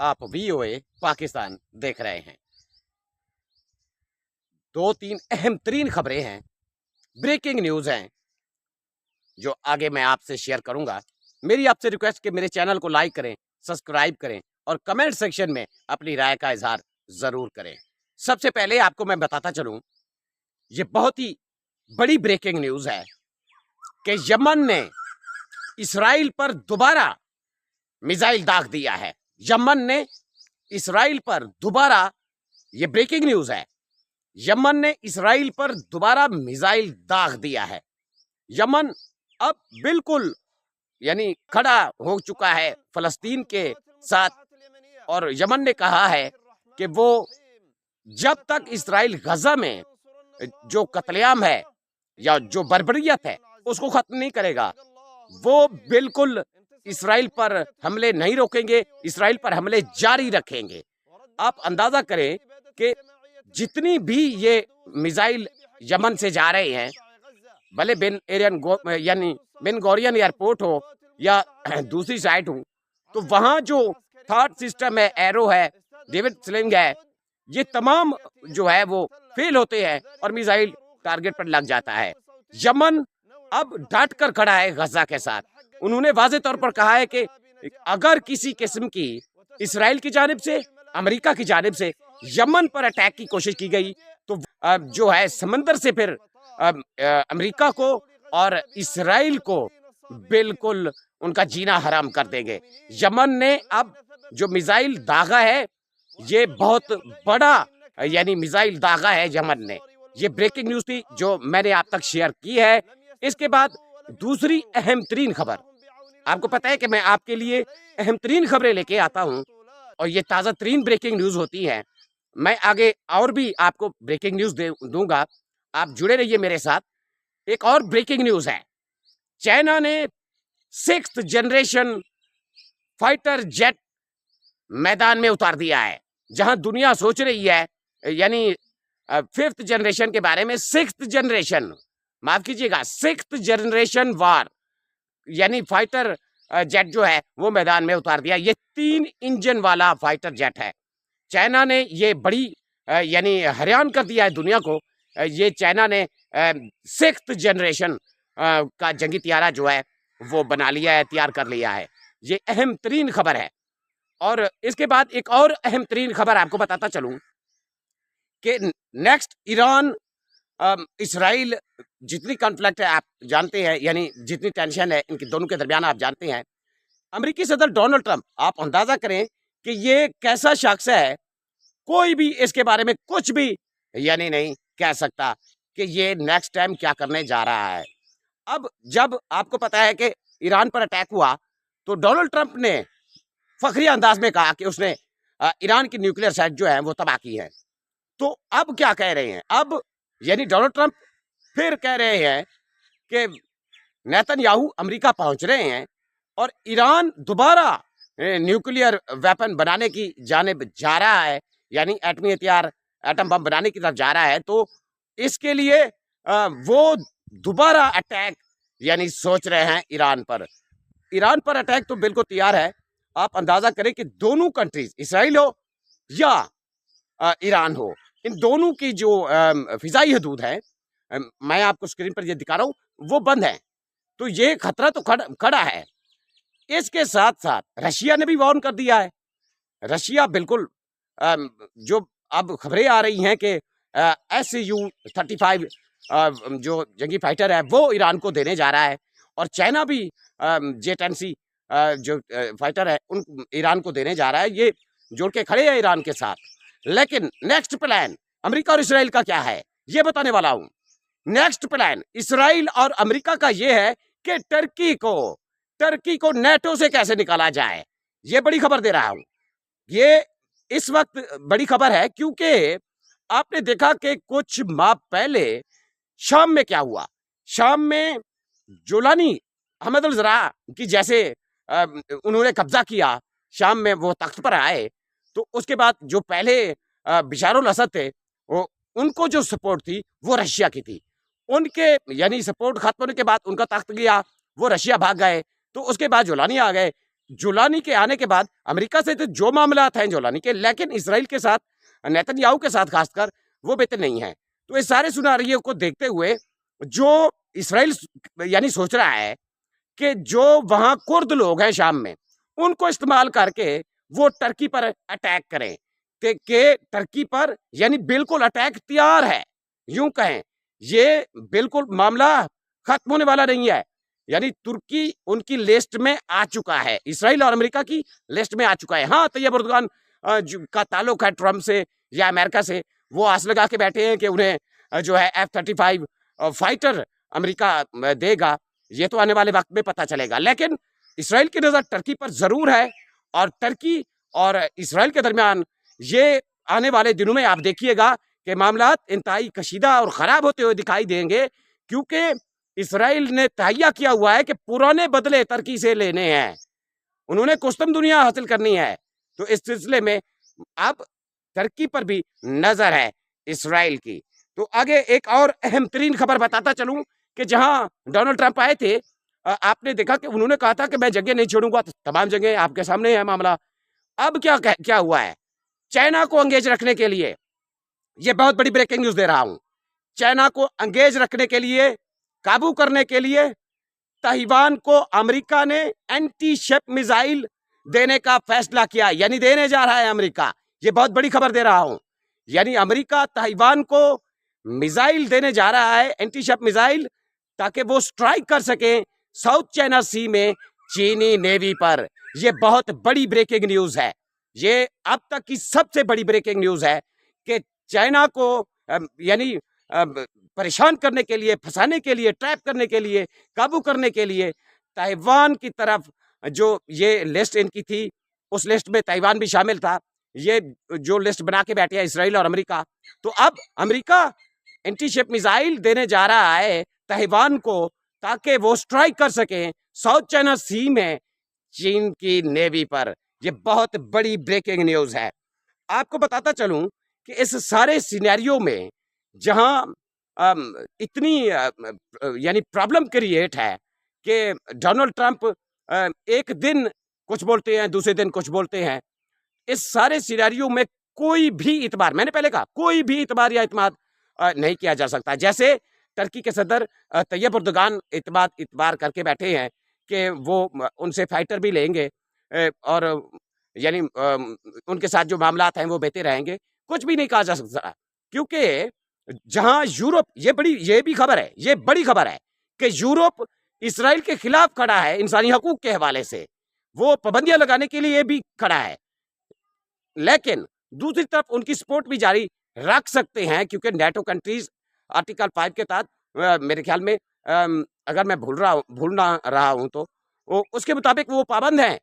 आप वीओए पाकिस्तान देख रहे हैं। दो तीन अहम तरीन खबरें हैं, ब्रेकिंग न्यूज़ हैं, जो आगे मैं आपसे शेयर करूंगा। मेरी आपसे रिक्वेस्ट कि मेरे चैनल को लाइक करें, सब्सक्राइब करें और कमेंट सेक्शन में अपनी राय का इजहार ज़रूर करें। सबसे पहले आपको मैं बताता चलूं, ये बहुत ही बड़ी ब्रेकिंग न्यूज़ है कि यमन ने इसराइल पर दोबारा मिसाइल दाग दिया है। यमन ने इसराइल पर दोबारा, ये ब्रेकिंग न्यूज़ है, यमन ने इसराइल पर दोबारा मिसाइल दाग दिया है। यमन अब बिल्कुल यानी खड़ा हो चुका है फलस्तीन के साथ, और यमन ने कहा है कि वो जब तक इसराइल गजा में जो कत्लेआम है या जो बर्बरियत है उसको खत्म नहीं करेगा, वो बिल्कुल इसराइल पर हमले नहीं रोकेंगे, इसराइल पर हमले जारी रखेंगे। आप अंदाजा करें कि जितनी भी ये मिसाइल यमन से जा रहे हैं, भले बेन गोरियन एयरपोर्ट हो या दूसरी साइड हो, तो वहां जो थर्ड सिस्टम है, एरो है, डेविड स्लिंग है, ये तमाम जो है वो फेल होते हैं और मिसाइल टारगेट पर लग जाता है। यमन अब डट कर खड़ा है गजा के साथ। उन्होंने वाज़े तौर पर कहा है कि अगर किसी किस्म की इसराइल की जानिब से, अमेरिका की जानिब से यमन पर अटैक की कोशिश की गई तो जो है समंदर से फिर अमेरिका को और इसराइल को बिल्कुल उनका जीना हराम कर देंगे। यमन ने अब जो मिसाइल दागा है, ये बहुत बड़ा यानी मिसाइल दागा है यमन ने। ये ब्रेकिंग न्यूज़ थी जो मैंने आप तक शेयर की है। इसके बाद दूसरी अहम तरीन खबर, आपको पता है कि मैं आपके लिए अहम तरीन खबरें लेके आता हूं और ये ताज़ा तरीन ब्रेकिंग न्यूज़ होती है। मैं आगे और भी आपको ब्रेकिंग न्यूज़ दूंगा, आप जुड़े रहिए मेरे साथ। एक और ब्रेकिंग न्यूज़ है, चाइना ने 6th जनरेशन फाइटर जेट मैदान में उतार दिया है। जहां दुनिया सोच रही है यानी 5th जनरेशन के बारे में, 6th जनरेशन, माफ कीजिएगा, 6th जनरेशन वार यानी फाइटर जेट जो है वो मैदान में उतार दिया। ये 3 इंजन वाला फाइटर जेट है। चाइना ने ये बड़ी यानी हैरान कर दिया है दुनिया को। ये चाइना ने 6th जनरेशन का जंगी त्यारा जो है वो बना लिया है, तैयार कर लिया है। ये अहम तरीन खबर है। और इसके बाद एक और अहम तरीन खबर आपको बताता चलूं कि नेक्स्ट ईरान इसराइल जितनी कॉन्फ्लिक्ट है आप जानते हैं, यानी जितनी टेंशन है इनके दोनों के दरमियान आप जानते हैं। अमेरिकी सदर डोनाल्ड ट्रंप, आप अंदाजा करें कि ये कैसा शख्स है, कोई भी इसके बारे में कुछ भी यानी नहीं कह सकता कि ये नेक्स्ट टाइम क्या करने जा रहा है। अब जब आपको पता है कि ईरान पर अटैक हुआ तो डोनाल्ड ट्रंप ने फखरिया अंदाज में कहा कि उसने ईरान की न्यूक्लियर साइट जो है वो तबाह की है। तो अब क्या कह रहे हैं, अब यानी डोनाल्ड ट्रंप फिर कह रहे हैं कि नेतन्याहू अमेरिका पहुंच रहे हैं और ईरान दोबारा न्यूक्लियर वेपन बनाने की जानिब जा रहा है, यानी एटमी हथियार, एटम बम बनाने की तरफ जा रहा है। तो इसके लिए वो दोबारा अटैक यानी सोच रहे हैं ईरान पर। ईरान पर अटैक तो बिल्कुल तैयार है। आप अंदाजा करें कि दोनों कंट्रीज, इसराइल हो या ईरान हो, इन दोनों की जो फिजाई हदूद है, मैं आपको स्क्रीन पर ये दिखा रहा हूँ, वो बंद है। तो ये खतरा तो खड़ा है। इसके साथ साथ रशिया ने भी वार्न कर दिया है। रशिया बिल्कुल जो अब खबरें आ रही हैं कि Su-35 जो जंगी फाइटर है वो ईरान को देने जा रहा है, और चाइना भी J-10C जो फाइटर है उन ईरान को देने जा रहा है। ये जोड़ के खड़े हैं ईरान के साथ। लेकिन नेक्स्ट प्लान अमेरिका और इसराइल का क्या है, ये बताने वाला हूं। नेक्स्ट प्लान इसराइल और अमेरिका का ये है कि टर्की को नेटो से कैसे निकाला जाए। ये बड़ी खबर दे रहा हूं। ये इस वक्त बड़ी खबर है क्योंकि आपने देखा कि कुछ माह पहले शाम में क्या हुआ। शाम में जोलानी अहमद अल ज़रा की जैसे उन्होंने कब्जा किया, शाम में वो तख्त पर आए, तो उसके बाद जो पहले बिशारुल असद थे, वो उनको जो सपोर्ट थी वो रशिया की थी। उनके यानी सपोर्ट खत्म होने के बाद उनका तख्त गया, वो रशिया भाग गए। तो उसके बाद जोलानी आ गए। जोलानी के आने के बाद अमेरिका से तो जो मामला हैं जोलानी के, लेकिन इसराइल के साथ, नेतन्याहू के साथ खासकर, वो बेहतर नहीं है। तो इस सारे सिनेरियो को देखते हुए जो इसराइल यानी सोच रहा है कि जो वहां कुर्द लोग हैं शाम में, उनको इस्तेमाल करके वो टर्की पर अटैक करें, कि टर्की पर यानी बिल्कुल अटैक तैयार है। यूं कहें, ये बिल्कुल मामला खत्म होने वाला नहीं है। यानी तुर्की उनकी लिस्ट में आ चुका है, इसराइल और अमेरिका की लिस्ट में आ चुका है। हाँ, तैयब एर्दोगान का ताल्लुक है ट्रंप से या अमेरिका से, वो आस लगा के बैठे हैं कि उन्हें जो है F-35 फाइटर अमेरिका देगा। ये तो आने वाले वक्त में पता चलेगा, लेकिन इसराइल की नजर टर्की पर जरूर है, और टर्की और इसराइल के दरमियान ये आने वाले दिनों में आप देखिएगा कि मामला इंतहाई कशीदा और खराब होते हुए दिखाई देंगे, क्योंकि इसराइल ने तहैया किया हुआ है कि पुराने बदले टर्की से लेने हैं, उन्होंने कुस्तम दुनिया हासिल करनी है। तो इस सिलसिले में अब टर्की पर भी नजर है इसराइल की। तो आगे एक और अहम तरीन खबर बताता चलूं कि जहां डोनाल्ड ट्रंप आए थे, आपने देखा कि उन्होंने कहा था कि मैं जगह नहीं छोड़ूंगा, तमाम जगह आपके सामने है मामला। अब क्या हुआ है, चाइना को एंगेज रखने के लिए, ये बहुत बड़ी ब्रेकिंग न्यूज दे रहा हूं, चाइना को एंगेज रखने के लिए, काबू करने के लिए ताइवान को अमेरिका ने एंटी शिप मिसाइल देने का फैसला किया, यानी देने जा रहा है अमेरिका। ये बहुत बड़ी खबर दे रहा हूं, यानी अमेरिका ताइवान को मिसाइल देने जा रहा है, एंटी शिप मिसाइल, ताकि वो स्ट्राइक कर सके साउथ चाइना सी में चीनी नेवी पर। यह बहुत बड़ी ब्रेकिंग न्यूज है, ये अब तक की सबसे बड़ी ब्रेकिंग न्यूज है कि चाइना को यानी परेशान करने के लिए, फंसाने के लिए, ट्रैप करने के लिए, काबू करने के लिए ताइवान की तरफ जो ये लिस्ट इनकी थी, उस लिस्ट में ताइवान भी शामिल था। ये जो लिस्ट बना के बैठे हैं इसराइल और अमेरिका, तो अब अमेरिका एंटी शिप मिसाइल देने जा रहा है ताइवान को, ताकि वो स्ट्राइक कर सके साउथ चाइना सी में चीन की नेवी पर। यह बहुत बड़ी ब्रेकिंग न्यूज है। आपको बताता चलूं कि इस सारे सिनेरियो में जहां इतनी यानी प्रॉब्लम क्रिएट है कि डोनाल्ड ट्रंप एक दिन कुछ बोलते हैं, दूसरे दिन कुछ बोलते हैं, इस सारे सिनेरियो में कोई भी इतबार, मैंने पहले कहा, कोई भी इतबार या इत्माद नहीं किया जा सकता। जैसे टर्की के सदर तैयब एर्दोगान इतबार करके बैठे हैं कि वो उनसे फाइटर भी लेंगे, और यानी उनके साथ जो मामलात हैं वो बेहतर रहेंगे। कुछ भी नहीं कहा जा सकता, क्योंकि जहां यूरोप, ये भी खबर है, ये बड़ी खबर है कि यूरोप इसराइल के खिलाफ खड़ा है इंसानी हकूक के हवाले से, वो पाबंदियां लगाने के लिए भी खड़ा है, लेकिन दूसरी तरफ उनकी सपोर्ट भी जारी रख सकते हैं, क्योंकि नेटो कंट्रीज आर्टिकल 5 के तहत, मेरे ख्याल में अगर मैं भूल ना रहा हूं तो उसके मुताबिक वो पाबंद हैं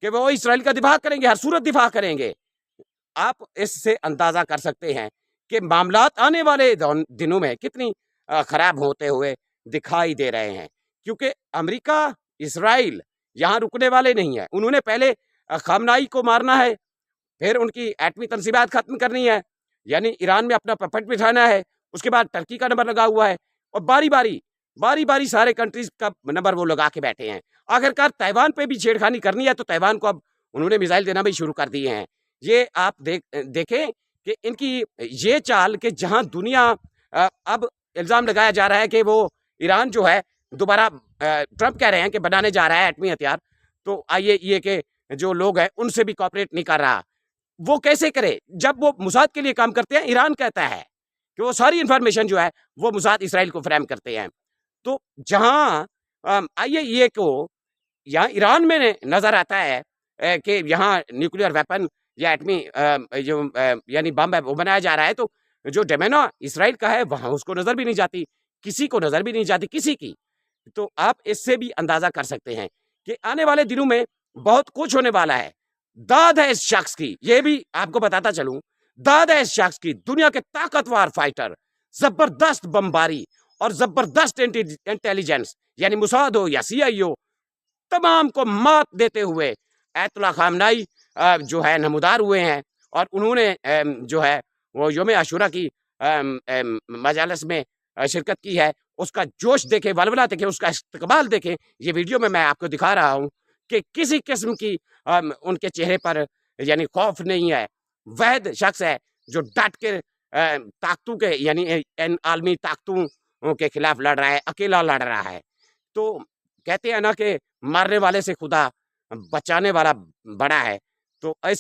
कि वो इसराइल का दिफा करेंगे, हर सूरत दिफा करेंगे। आप इससे अंदाजा कर सकते हैं कि मामलात आने वाले दिनों में कितनी खराब होते हुए दिखाई दे रहे हैं, क्योंकि अमेरिका, इसराइल यहाँ रुकने वाले नहीं है। उन्होंने पहले खामनाई को मारना है, फिर उनकी एटमी तनसीबात खत्म करनी है, यानी ईरान में अपना पपट बिठाना है, उसके बाद टर्की का नंबर लगा हुआ है, और बारी बारी सारे कंट्रीज का नंबर वो लगा के बैठे हैं। आखिरकार ताइवान पे भी छेड़खानी करनी है, तो ताइवान को अब उन्होंने मिसाइल देना भी शुरू कर दिए हैं। ये आप देखें कि इनकी ये चाल कि जहां दुनिया अब इल्ज़ाम लगाया जा रहा है कि वो ईरान जो है दोबारा, ट्रंप कह रहे हैं कि बनाने जा रहा है एटमी हथियार, तो IAEA के जो लोग हैं उनसे भी कॉपरेट नहीं कर रहा। वो कैसे करे जब वो मुसाद के लिए काम करते हैं? ईरान कहता है कि वो सारी इंफॉर्मेशन जो है वो मुसाद इसराइल को फराहम करते हैं। तो जहां IAEA को यहाँ ईरान में नजर आता है कि यहाँ न्यूक्लियर वेपन या एटमी जो यानी बम है वो बनाया जा रहा है, तो जो डोमेन इसराइल का है वहां उसको नजर भी नहीं जाती, किसी को नजर भी नहीं जाती किसी की। तो आप इससे भी अंदाजा कर सकते हैं कि आने वाले दिनों में बहुत कुछ होने वाला है। दाद है इस शख्स की, ये भी आपको बताता चलूं, दाद है इस शख्स की, दुनिया के ताकतवर फाइटर, जबरदस्त बमबारी और जबरदस्त इंटेलिजेंस, यानी मुसाद हो या CIA हो, तमाम को मात देते हुए आयतुल्लाह खामनाई जो है नमूदार हुए हैं, और उन्होंने जो है वो यौम आशूरा की मजालस में शिरकत की है। उसका जोश देखें, वलवला देखें, उसका इस्तकबाल देखें। ये वीडियो में मैं आपको दिखा रहा हूँ कि किसी किस्म की उनके चेहरे पर यानी खौफ नहीं है। वह शख्स है जो डट के ताकतों के यानी इन आलमी ताकतों के खिलाफ लड़ रहा है, अकेला लड़ रहा है। तो कहते हैं ना कि मारने वाले से खुदा बचाने वाला बड़ा है। तो